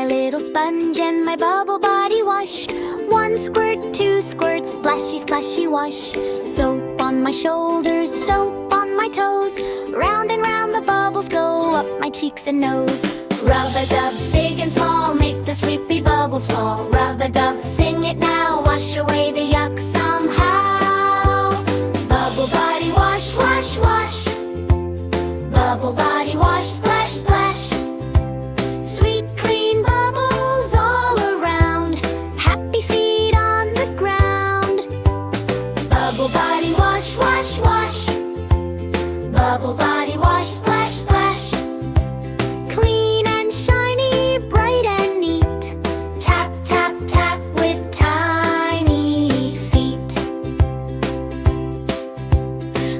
little sponge and my bubble body wash. One squirt, two squirts, splashy, splashy wash. Soap on my shoulders, soap on my toes. Round and round the bubbles go up my cheeks and nose. Rub-a-dub, big and small, make the sleepy bubbles fall. Rub-a-dub, sing it now, wash away the yuck somehow. Bubble body wash, wash, wash. Bubble body wash, splash, splash. Sweet clean bubbles all around. Happy feet on the ground. Bubble body wash, wash, wash. Bubble body wash, splash, splash. Clean and shiny, bright and neat. Tap, tap, tap with tiny feet.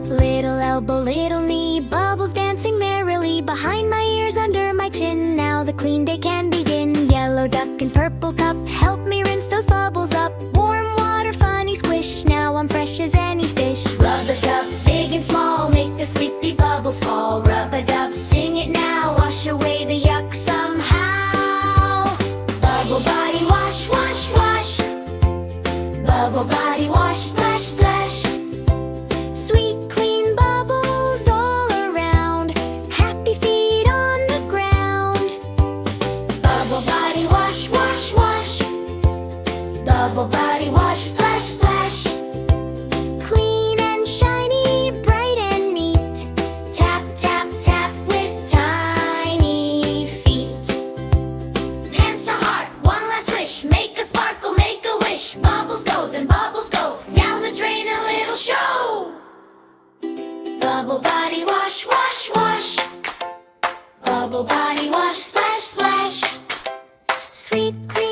Little elbow, little knee, bubbles dancing merrily behind my ears, under my chin. Now the clean day can begin. Yellow duck and purple cup, help me rinse those bubbles up. Warm water, funny squish, now I'm fresh as any fish. Rub-a-dub, big and small, make the sleepy bubbles fall. Rub-a-dub, sing it now, wash away the yuck somehow. Bubble body wash, wash, wash. Bubble body wash, splash, splash. Sweet clean bubbles all around. Happy feet on the ground. Bubble body wash, wash, wash. Bubble body wash, splash, splash. Clean and shiny, bright and neat. Tap, tap, tap with tiny feet. Hands to heart, one last wish. Make a sparkle, make a wish. Bubbles go, then bubbles go. Down the drain, a little show. Bubble body wash, wash, wash. Bubble body wash, splash, splash. Sweet clean